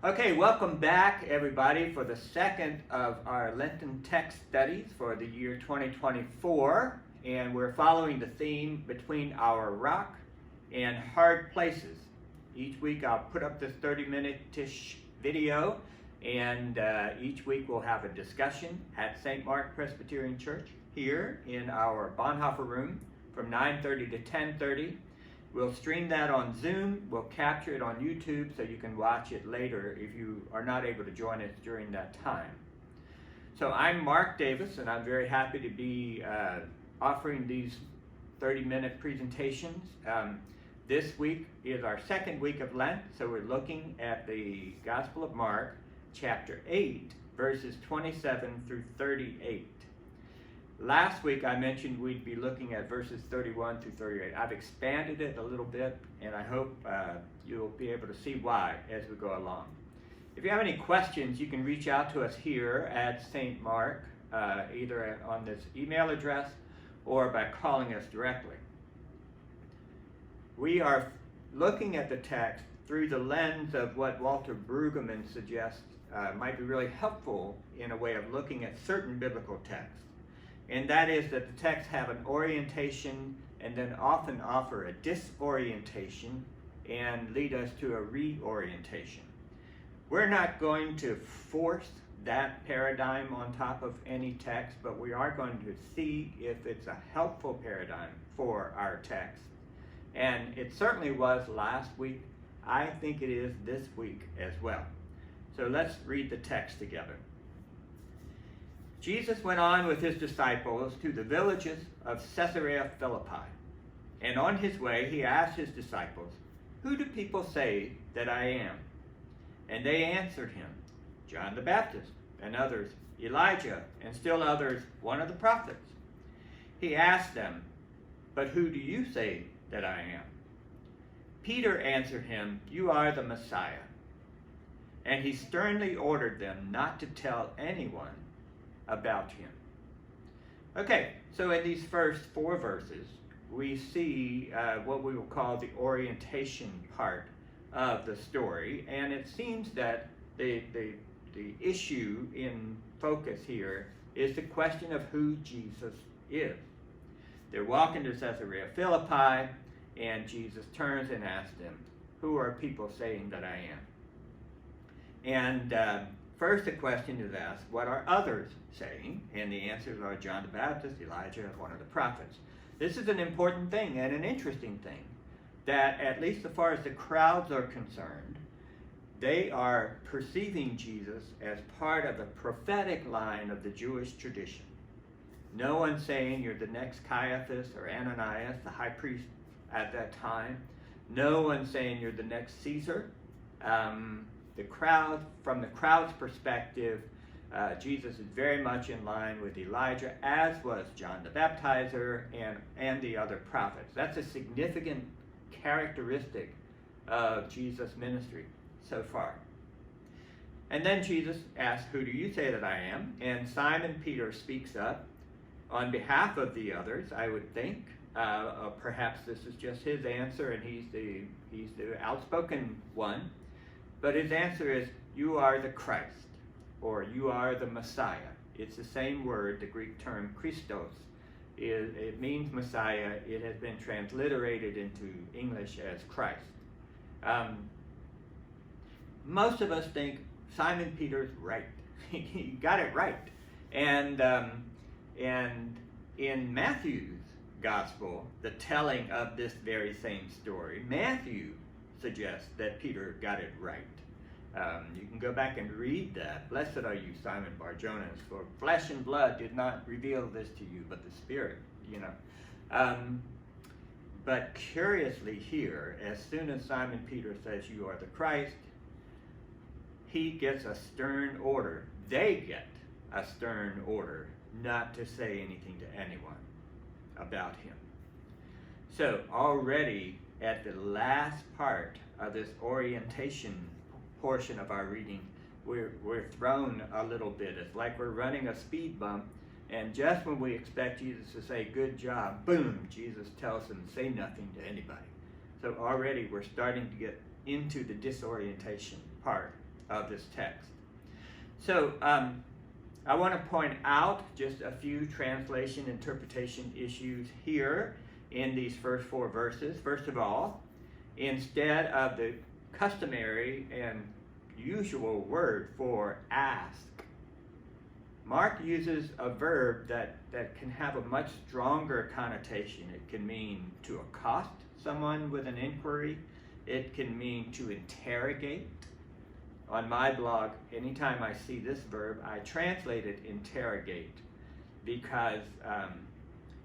Okay, welcome back everybody for the second of our Lenten text studies for the year 2024, and we're following the theme between our rock and hard places. Each week I'll put up this 30-minute-ish video, and each week we'll have a discussion at St. Mark Presbyterian Church here in our Bonhoeffer room from 9:30 to 10:30. We'll stream that on Zoom. We'll capture it on YouTube so you can watch it later if you are not able to join us during that time. So I'm Mark Davis, and I'm very happy to be offering these 30-minute presentations. This week is our second week of Lent, so we're looking at the Gospel of Mark, chapter 8, verses 27 through 38. Last week I mentioned we'd be looking at verses 31 through 38. I've expanded it a little bit, and I hope you'll be able to see why as we go along. If you have any questions, you can reach out to us here at St. Mark, either on this email address or by calling us directly. We are looking at the text through the lens of what Walter Brueggemann suggests might be really helpful in a way of looking at certain biblical texts. And that is that the texts have an orientation and then often offer a disorientation and lead us to a reorientation. We're not going to force that paradigm on top of any text, but we are going to see if it's a helpful paradigm for our text. And it certainly was last week. I think it is this week as well. So let's read the text together. Jesus went on with his disciples to the villages of Caesarea Philippi. And on his way he asked his disciples, "Who do people say that I am?" And they answered him, "John the Baptist," and others, "Elijah," and still others, "one of the prophets." He asked them, "But who do you say that I am?" Peter answered him, "You are the Messiah." And he sternly ordered them not to tell anyone about him. Okay, so in these first 4 verses, we see what we will call the orientation part of the story, and it seems that the issue in focus here is the question of who Jesus is. They're walking to Caesarea Philippi, and Jesus turns and asks them, "Who are people saying that I am?" And first, the question is asked, what are others saying? And the answers are John the Baptist, Elijah, and one of the prophets. This is an important thing and an interesting thing, that at least as far as the crowds are concerned, they are perceiving Jesus as part of the prophetic line of the Jewish tradition. No one's saying you're the next Caiaphas or Ananias, the high priest at that time. No one's saying you're the next Caesar. From the crowd's perspective, Jesus is very much in line with Elijah, as was John the Baptizer and the other prophets. That's a significant characteristic of Jesus' ministry so far. And then Jesus asks, "Who do you say that I am?" And Simon Peter speaks up on behalf of the others, I would think. Perhaps this is just his answer, and he's the outspoken one. But his answer is, "You are the Christ," or "You are the Messiah." It's the same word, the Greek term Christos. It means Messiah. It has been transliterated into English as Christ. Most of us think Simon Peter's right. He got it right. And in Matthew's gospel, the telling of this very same story, Matthew suggests that Peter got it right. You can go back and read that. "Blessed are you, Simon Bar-Jonas, for flesh and blood did not reveal this to you, but the Spirit," But curiously here, as soon as Simon Peter says, "You are the Christ," he gets a stern order. They get a stern order not to say anything to anyone about him. So already at the last part of this orientation portion of our reading, we're thrown a little bit. It's like we're running a speed bump, and just when we expect Jesus to say, "Good job," boom, Jesus tells them, "Say nothing to anybody." So already we're starting to get into the disorientation part of this text. So I want to point out just a few translation interpretation issues here in these first 4 verses. First of all, instead of the customary and usual word for ask, Mark uses a verb that can have a much stronger connotation. It can mean to accost someone with an inquiry. It can mean to interrogate. On my blog, anytime I see this verb, I translate it interrogate, because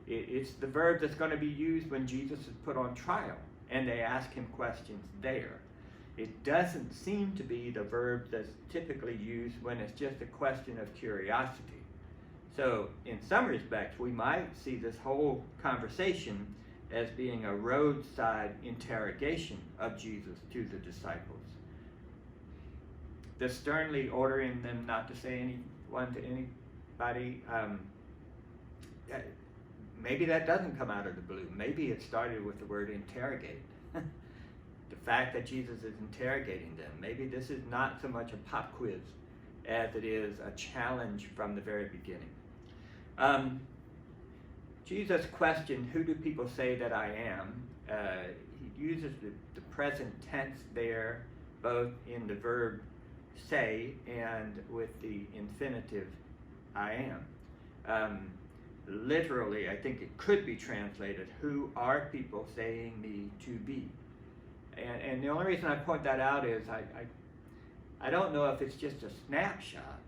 it's the verb that's going to be used when Jesus is put on trial and they ask him questions there. It doesn't seem to be the verb that's typically used when it's just a question of curiosity. So in some respects, we might see this whole conversation as being a roadside interrogation of Jesus to the disciples. The sternly ordering them not to say anyone to anybody, maybe that doesn't come out of the blue. Maybe it started with the word interrogate. The fact that Jesus is interrogating them. Maybe this is not so much a pop quiz as it is a challenge from the very beginning. Jesus questioned, who do people say that I am? He uses the present tense there, both in the verb say and with the infinitive I am. Literally, I think it could be translated, who are people saying me to be? And the only reason I point that out is I don't know if it's just a snapshot.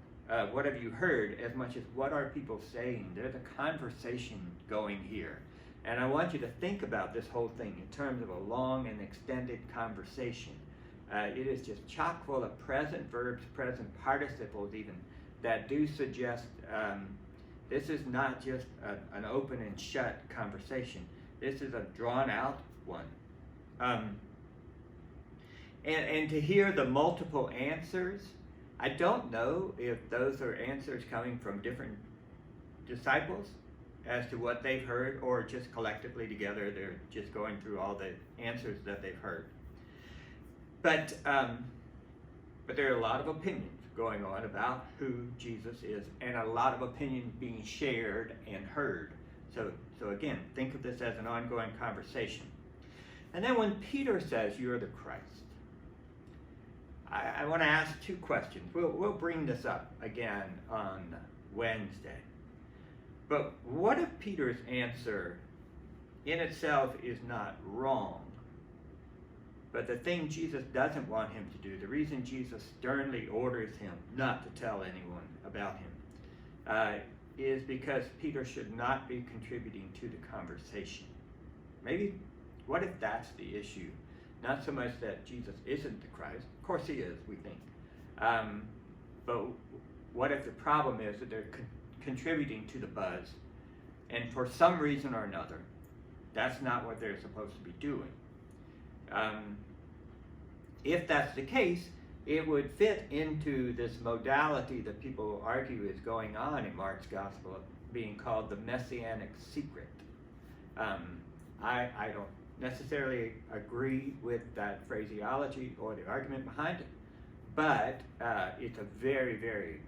What have you heard, as much as what are people saying? There's a conversation going here. And I want you to think about this whole thing in terms of a long and extended conversation. It is just chock full of present verbs, present participles even, that do suggest this is not just an open and shut conversation. This is a drawn out one. And to hear the multiple answers, I don't know if those are answers coming from different disciples as to what they've heard, or just collectively together they're just going through all the answers that they've heard. But there are a lot of opinions going on about who Jesus is, and a lot of opinions being shared and heard. So again, think of this as an ongoing conversation. And then when Peter says, "You're the Christ," I want to ask 2 questions. We'll bring this up again on Wednesday. But what if Peter's answer in itself is not wrong? But the thing Jesus doesn't want him to do, the reason Jesus sternly orders him not to tell anyone about him, is because Peter should not be contributing to the conversation. Maybe, what if that's the issue? Not so much that Jesus isn't the Christ. Of course he is, we think. But what if the problem is that they're contributing to the buzz, and for some reason or another, that's not what they're supposed to be doing? If that's the case, it would fit into this modality that people argue is going on in Mark's gospel, being called the messianic secret. I don't necessarily agree with that phraseology or the argument behind it, but it's a very, very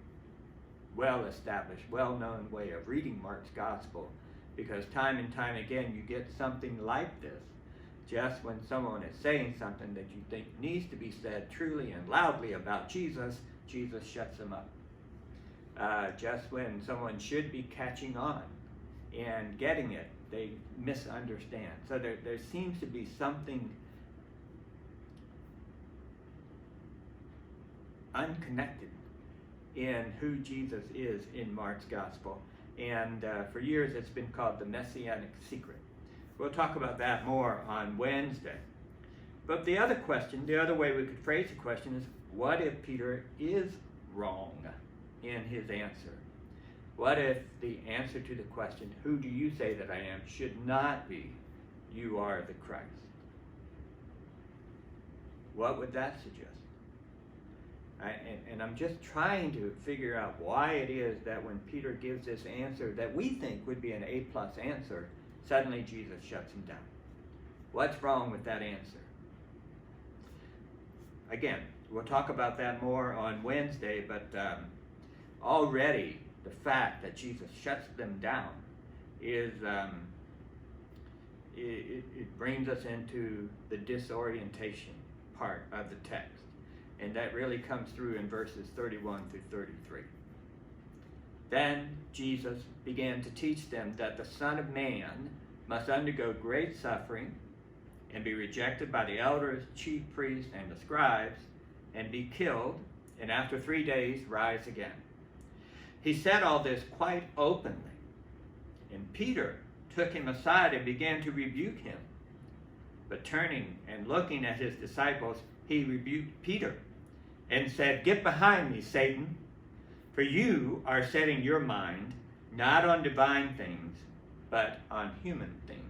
well-established, well-known way of reading Mark's gospel, because time and time again you get something like this. Just when someone is saying something that you think needs to be said truly and loudly about Jesus, Jesus shuts them up. Just when someone should be catching on and getting it, they misunderstand. So there seems to be something unconnected in who Jesus is in Mark's gospel. And for years it's been called the messianic secret. We'll talk about that more on Wednesday. But the other question, the other way we could phrase the question is, what if Peter is wrong in his answer? What if the answer to the question, who do you say that I am, should not be, you are the Christ? What would that suggest? And I'm just trying to figure out why it is that when Peter gives this answer that we think would be an A+ answer, suddenly Jesus shuts him down. What's wrong with that answer? Again, we'll talk about that more on Wednesday, but already the fact that Jesus shuts them down is it brings us into the disorientation part of the text. And that really comes through in verses 31 through 33. Then Jesus began to teach them that the Son of Man must undergo great suffering and be rejected by the elders, chief priests, and the scribes, and be killed, and after 3 days rise again. He said all this quite openly, and Peter took him aside and began to rebuke him. But turning and looking at his disciples, he rebuked Peter and said, "Get behind me, Satan, for you are setting your mind not on divine things, but on human things."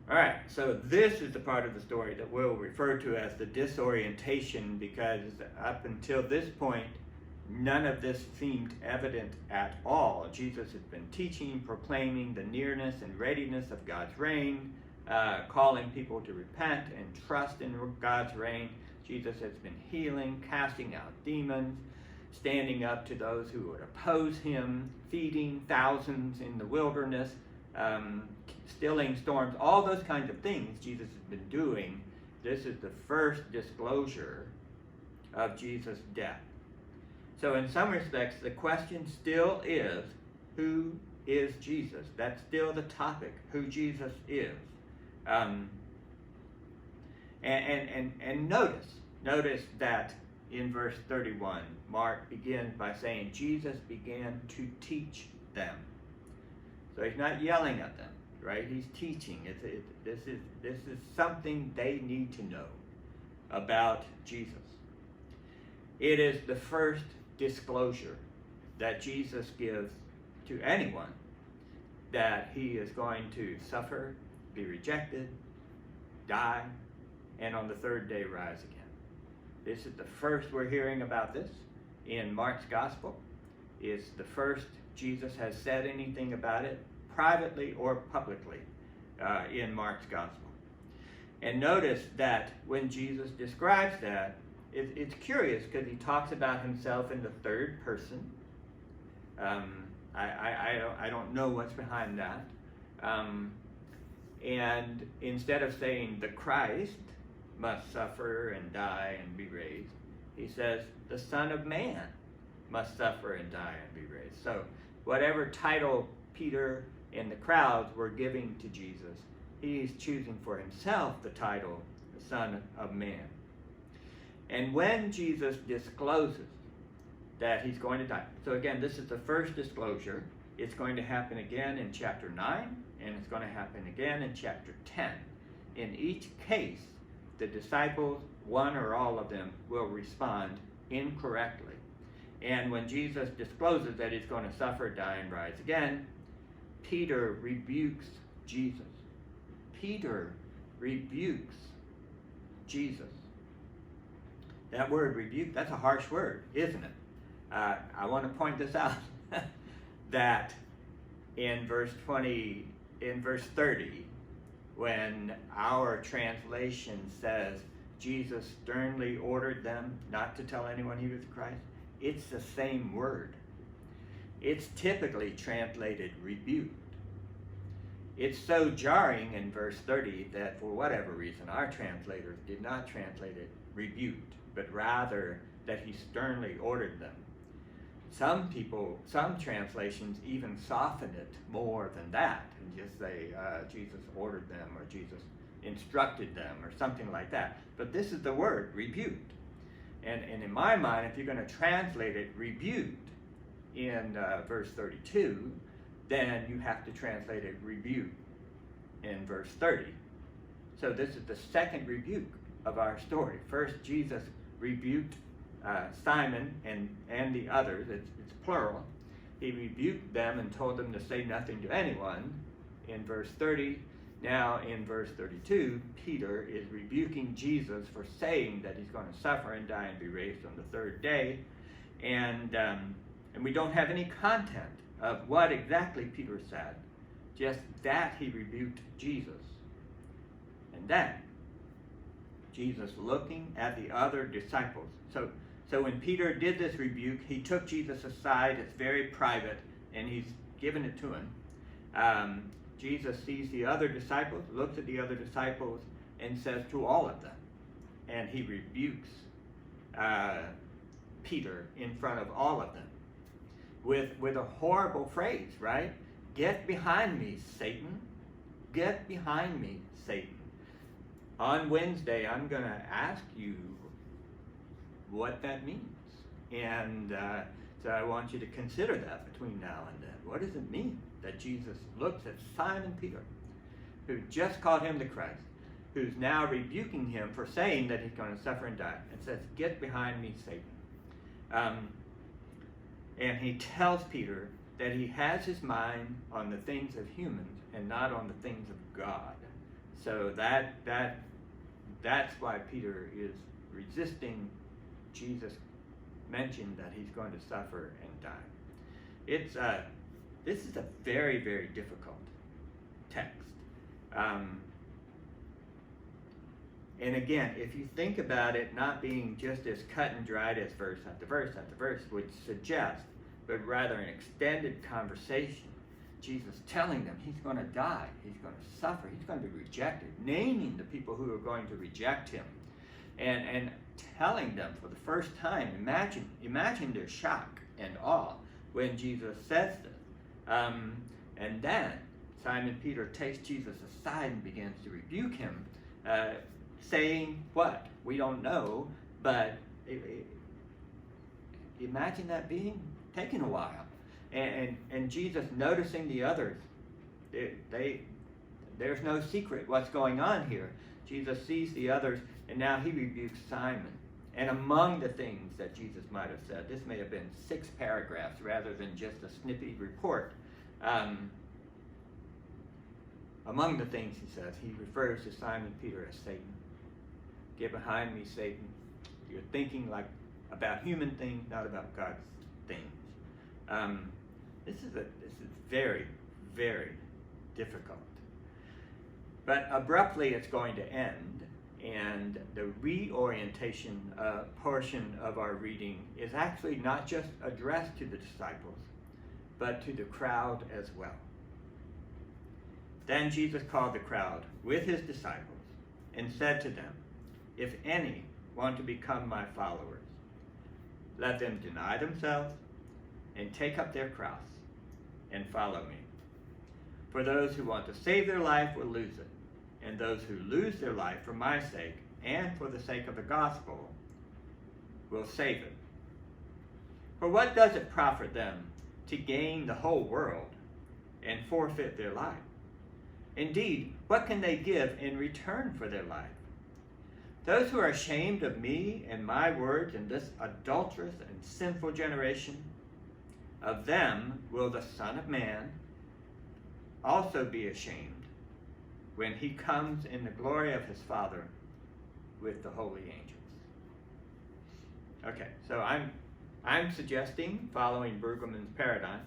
All right, so this is the part of the story that we'll refer to as the disorientation, because up until this point, none of this seemed evident at all. Jesus has been teaching, proclaiming the nearness and readiness of God's reign, calling people to repent and trust in God's reign. Jesus has been healing, casting out demons, standing up to those who would oppose him, feeding thousands in the wilderness, stilling storms, all those kinds of things Jesus has been doing. This is the first disclosure of Jesus' death. So in some respects, the question still is, who is Jesus? That's still the topic, who Jesus is. And notice that in verse 31, Mark begins by saying Jesus began to teach them. So he's not yelling at them, right? He's teaching. This is something they need to know about Jesus. It is the first disclosure that Jesus gives to anyone, that he is going to suffer, be rejected, die, and on the third day rise again. This is the first we're hearing about this in Mark's gospel. It's the first Jesus has said anything about it, privately or publicly, in Mark's gospel. And notice that when Jesus describes that, it's curious because he talks about himself in the third person. I don't know what's behind that. And instead of saying the Christ must suffer and die and be raised, he says the Son of Man must suffer and die and be raised. So whatever title Peter and the crowds were giving to Jesus, he's choosing for himself the title, the Son of Man. And when Jesus discloses that he's going to die, so again, this is the first disclosure. It's going to happen again in chapter 9, and it's going to happen again in chapter 10. In each case, the disciples, one or all of them, will respond incorrectly. And when Jesus discloses that he's going to suffer, die, and rise again, Peter rebukes Jesus. Peter rebukes Jesus. That word rebuke, that's a harsh word, isn't it? I want to point this out, that in verse 30, when our translation says Jesus sternly ordered them not to tell anyone he was the Christ, it's the same word. It's typically translated rebuked. It's so jarring in verse 30 that for whatever reason our translators did not translate it rebuked, but rather that he sternly ordered them. Some translations even soften it more than that and just say Jesus ordered them or Jesus instructed them or something like that. But this is the word, rebuked. And in my mind, if you're going to translate it rebuked in verse 32, then you have to translate it rebuke in verse 30. So this is the second rebuke of our story. First, Jesus rebuked Simon and the others. It's plural. He rebuked them and told them to say nothing to anyone in verse 30. Now in verse 32, Peter is rebuking Jesus for saying that he's going to suffer and die and be raised on the third day. And we don't have any content of what exactly Peter said, just that he rebuked Jesus. And then Jesus looking at the other disciples. So when Peter did this rebuke, he took Jesus aside. It's very private, and he's given it to him. Jesus sees the other disciples, looks at the other disciples, and says to all of them, and he rebukes Peter in front of all of them with a horrible phrase, right? Get behind me, Satan. Get behind me, Satan. On Wednesday, I'm going to ask you what that means. And so I want you to consider that between now and then. What does it mean that Jesus looks at Simon Peter, who just called him the Christ, who's now rebuking him for saying that he's going to suffer and die, and says, get behind me, Satan. And he tells Peter that he has his mind on the things of humans and not on the things of God. So that's why Peter is resisting Jesus mentioned that he's going to suffer and die. This is a very, very difficult text. And again, if you think about it not being just as cut and dried as verse after verse after verse would suggest, but rather an extended conversation, Jesus telling them he's going to die, he's going to suffer, he's going to be rejected, naming the people who are going to reject him, and telling them for the first time, imagine their shock and awe when Jesus says this. And then Simon Peter takes Jesus aside and begins to rebuke him, saying what? We don't know, but imagine that being taking a while. And Jesus noticing the others. There's no secret what's going on here. Jesus sees the others, and now he rebukes Simon. And among the things that Jesus might have said, this may have been 6 paragraphs rather than just a snippy report. Among the things he says, he refers to Simon Peter as Satan. Get behind me, Satan. You're thinking like about human things, not about God's things. This is very, very difficult. But abruptly it's going to end, and the reorientation portion of our reading is actually not just addressed to the disciples, but to the crowd as well. Then Jesus called the crowd with his disciples and said to them, if any want to become my followers, let them deny themselves and take up their cross and follow me. For those who want to save their life will lose it, and those who lose their life for my sake and for the sake of the gospel will save it. For what does it profit them to gain the whole world and forfeit their life? Indeed, what can they give in return for their life? Those who are ashamed of me and my words in this adulterous and sinful generation, of them will the Son of Man also be ashamed when he comes in the glory of his Father with the holy angels. Okay, so I'm suggesting, following Brueggemann's paradigm,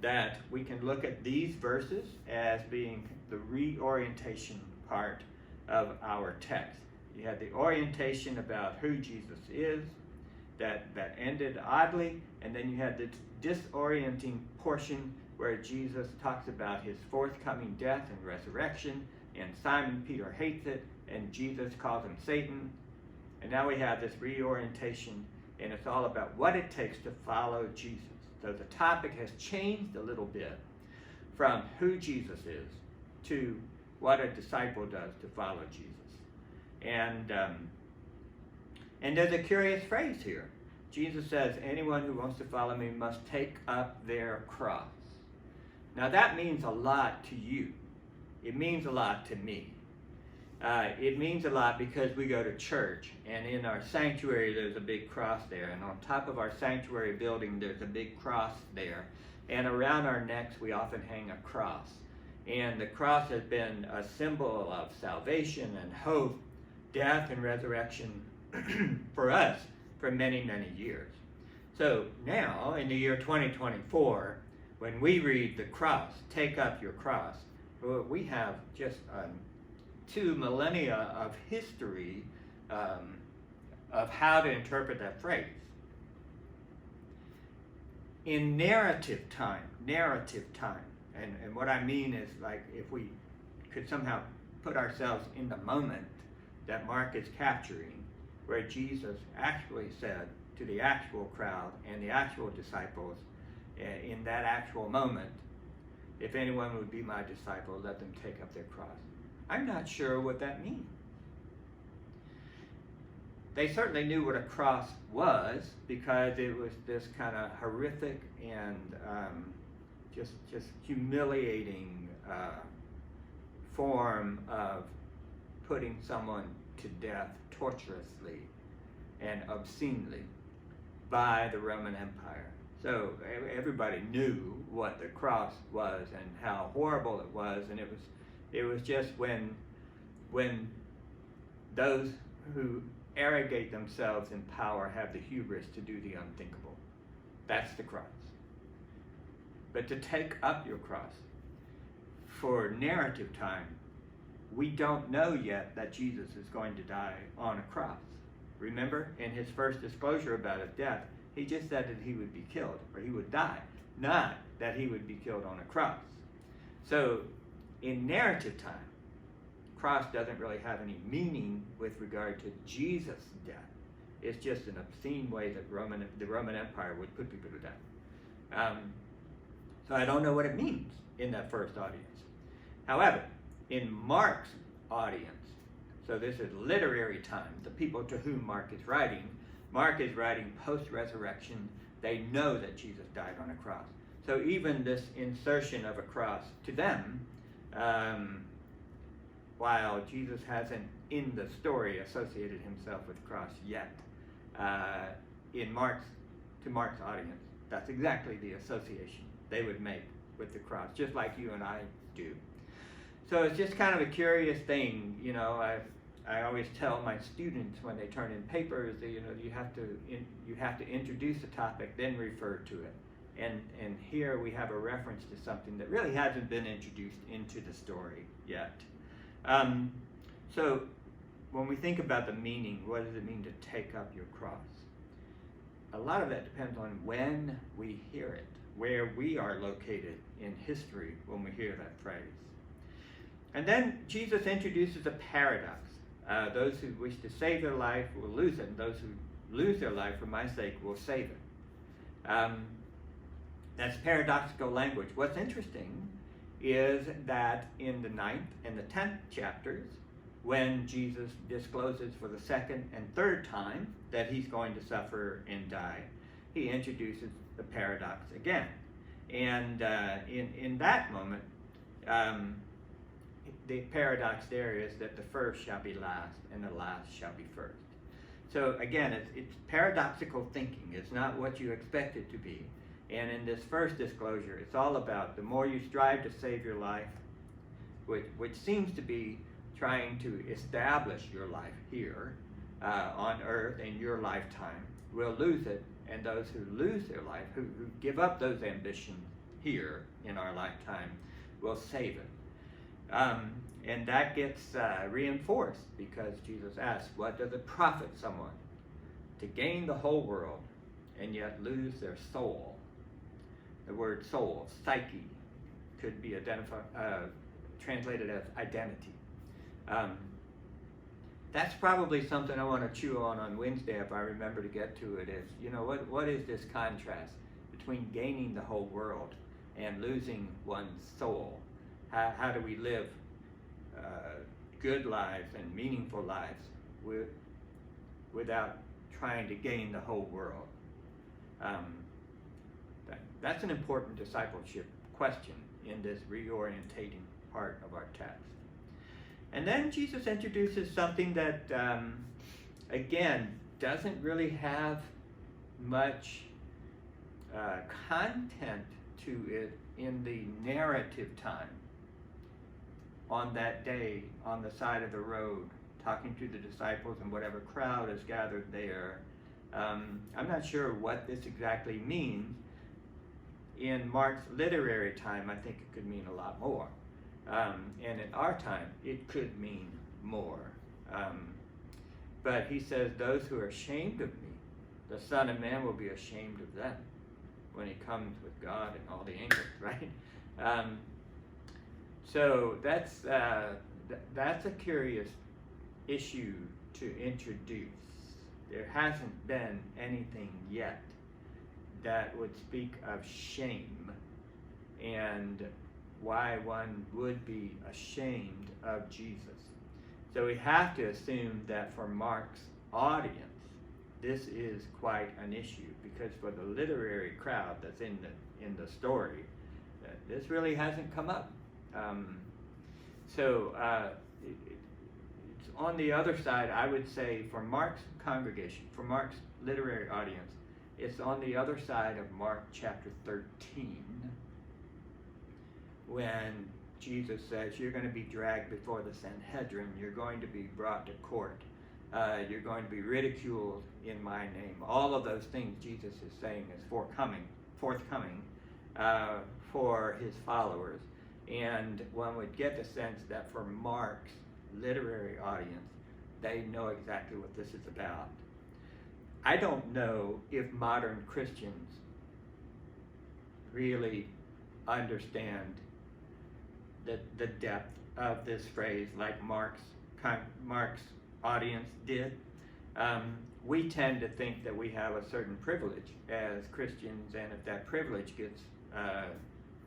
that we can look at these verses as being the reorientation part of our text. You had the orientation about who Jesus is, that ended oddly, and then you had the disorienting portion where Jesus talks about his forthcoming death and resurrection, and Simon Peter hates it, and Jesus calls him Satan. And now we have this reorientation, and it's all about what it takes to follow Jesus. So the topic has changed a little bit from who Jesus is to what a disciple does to follow Jesus. And there's a curious phrase here. Jesus says, anyone who wants to follow me must take up their cross. Now that means a lot to you. It means a lot to me. It means a lot because we go to church, and in our sanctuary there's a big cross there, and on top of our sanctuary building there's a big cross there, and around our necks we often hang a cross. And the cross has been a symbol of salvation and hope, death and resurrection for us for many, many years. So now, in the year 2024, when we read the cross, take up your cross, we have just 2 millennia of history of how to interpret that phrase. In narrative time, and what I mean is, like, if we could somehow put ourselves in the moment that Mark is capturing, where Jesus actually said to the actual crowd and the actual disciples in that actual moment, if anyone would be my disciple, let them take up their cross. I'm not sure what that means. They certainly knew what a cross was, because it was this kind of horrific and just humiliating form of putting someone to death torturously and obscenely by the Roman Empire. So everybody knew what the cross was and how horrible it was, and it was just when those who arrogate themselves in power have the hubris to do the unthinkable. That's the cross. But to take up your cross, for narrative time, we don't know yet that Jesus is going to die on a cross. Remember, in his first disclosure about his death, he just said that he would be killed, or he would die, not that he would be killed on a cross. So, in narrative time, cross doesn't really have any meaning with regard to Jesus' death. It's just an obscene way that the Roman Empire would put people to death. So I don't know what it means in that first audience. However, in Mark's audience, so this is literary time, the people to whom Mark is writing post-resurrection. They know that Jesus died on a cross. So even this insertion of a cross to them, while Jesus hasn't in the story associated himself with the cross yet, to Mark's audience, that's exactly the association they would make with the cross, just like you and I do. So it's just kind of a curious thing, you know. I always tell my students when they turn in papers that, you know, you have to introduce a topic, then refer to it. And here we have a reference to something that really hasn't been introduced into the story yet. So when we think about the meaning, what does it mean to take up your cross? A lot of that depends on when we hear it, where we are located in history when we hear that phrase. And then Jesus introduces a paradox. Those who wish to save their life will lose it, and those who lose their life for my sake will save it. That's paradoxical language. What's interesting is that in the 9th and the 10th chapters, when Jesus discloses for the second and third time that he's going to suffer and die, he introduces the paradox again. And in that moment, the paradox there is that the first shall be last and the last shall be first. So again, it's paradoxical thinking. It's not what you expect it to be. And in this first disclosure, it's all about the more you strive to save your life, which seems to be trying to establish your life here on earth in your lifetime, will lose it. And those who lose their life, who give up those ambitions here in our lifetime, will save it. And that gets reinforced because Jesus asks, what does it profit someone to gain the whole world and yet lose their soul? The word soul, psyche, could be translated as identity. That's probably something I want to chew on Wednesday if I remember to get to it, is, you know, what is this contrast between gaining the whole world and losing one's soul? How do we live good lives and meaningful lives without trying to gain the whole world? That's an important discipleship question in this reorientating part of our text. And then Jesus introduces something that, again, doesn't really have much content to it in the narrative time. On that day, on the side of the road, talking to the disciples and whatever crowd is gathered there. I'm not sure what this exactly means. In Mark's literary time, I think it could mean a lot more. And in our time, it could mean more. But he says, those who are ashamed of me, the Son of Man will be ashamed of them when he comes with God and all the angels, right? So that's a curious issue to introduce. There hasn't been anything yet that would speak of shame and why one would be ashamed of Jesus. So we have to assume that for Mark's audience, this is quite an issue, because for the literary crowd that's in the story, this really hasn't come up. It's on the other side. I would say for Mark's congregation, for Mark's literary audience, it's on the other side of Mark chapter 13, when Jesus says, you're going to be dragged before the Sanhedrin, you're going to be brought to court, you're going to be ridiculed in my name. All of those things Jesus is saying is forthcoming for his followers. And one would get the sense that for Mark's literary audience, they know exactly what this is about. I don't know if modern Christians really understand the depth of this phrase like Mark's audience did. We tend to think that we have a certain privilege as Christians, and if that privilege gets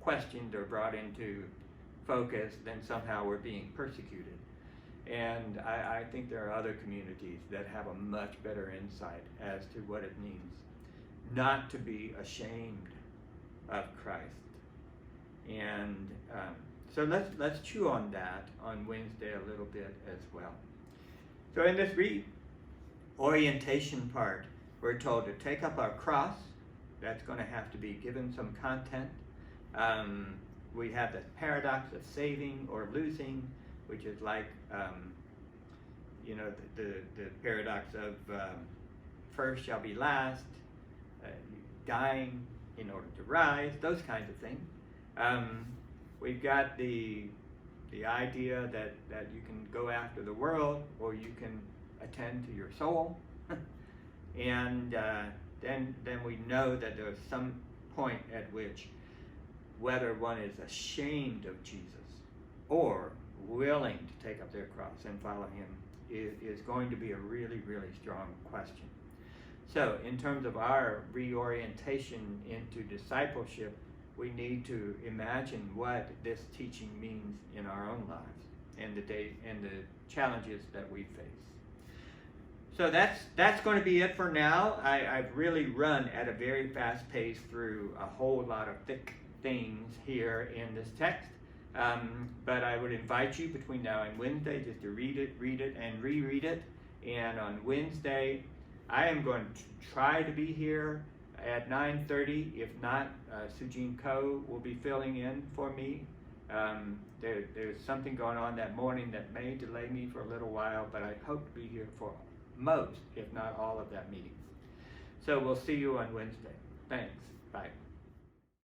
questioned or brought into focus, then somehow we're being persecuted. And I think there are other communities that have a much better insight as to what it means not to be ashamed of Christ. And so let's chew on that on Wednesday a little bit as well. So in this reorientation part, we're told to take up our cross. That's going to have to be given some content. We have the paradox of saving or losing, which is like, the paradox of first shall be last, dying in order to rise, those kinds of things. We've got the idea that you can go after the world or you can attend to your soul. And then we know that there's some point at which whether one is ashamed of Jesus or willing to take up their cross and follow him is going to be a really, really strong question. So in terms of our reorientation into discipleship, we need to imagine what this teaching means in our own lives and the challenges that we face. So that's going to be it for now. I've really run at a very fast pace through a whole lot of thick things here in this text. But I would invite you between now and Wednesday just to read it, and reread it. And on Wednesday, I am going to try to be here at 9:30. If not, Sujin Ko will be filling in for me. There's something going on that morning that may delay me for a little while, but I hope to be here for most, if not all, of that meeting. So we'll see you on Wednesday. Thanks. Bye.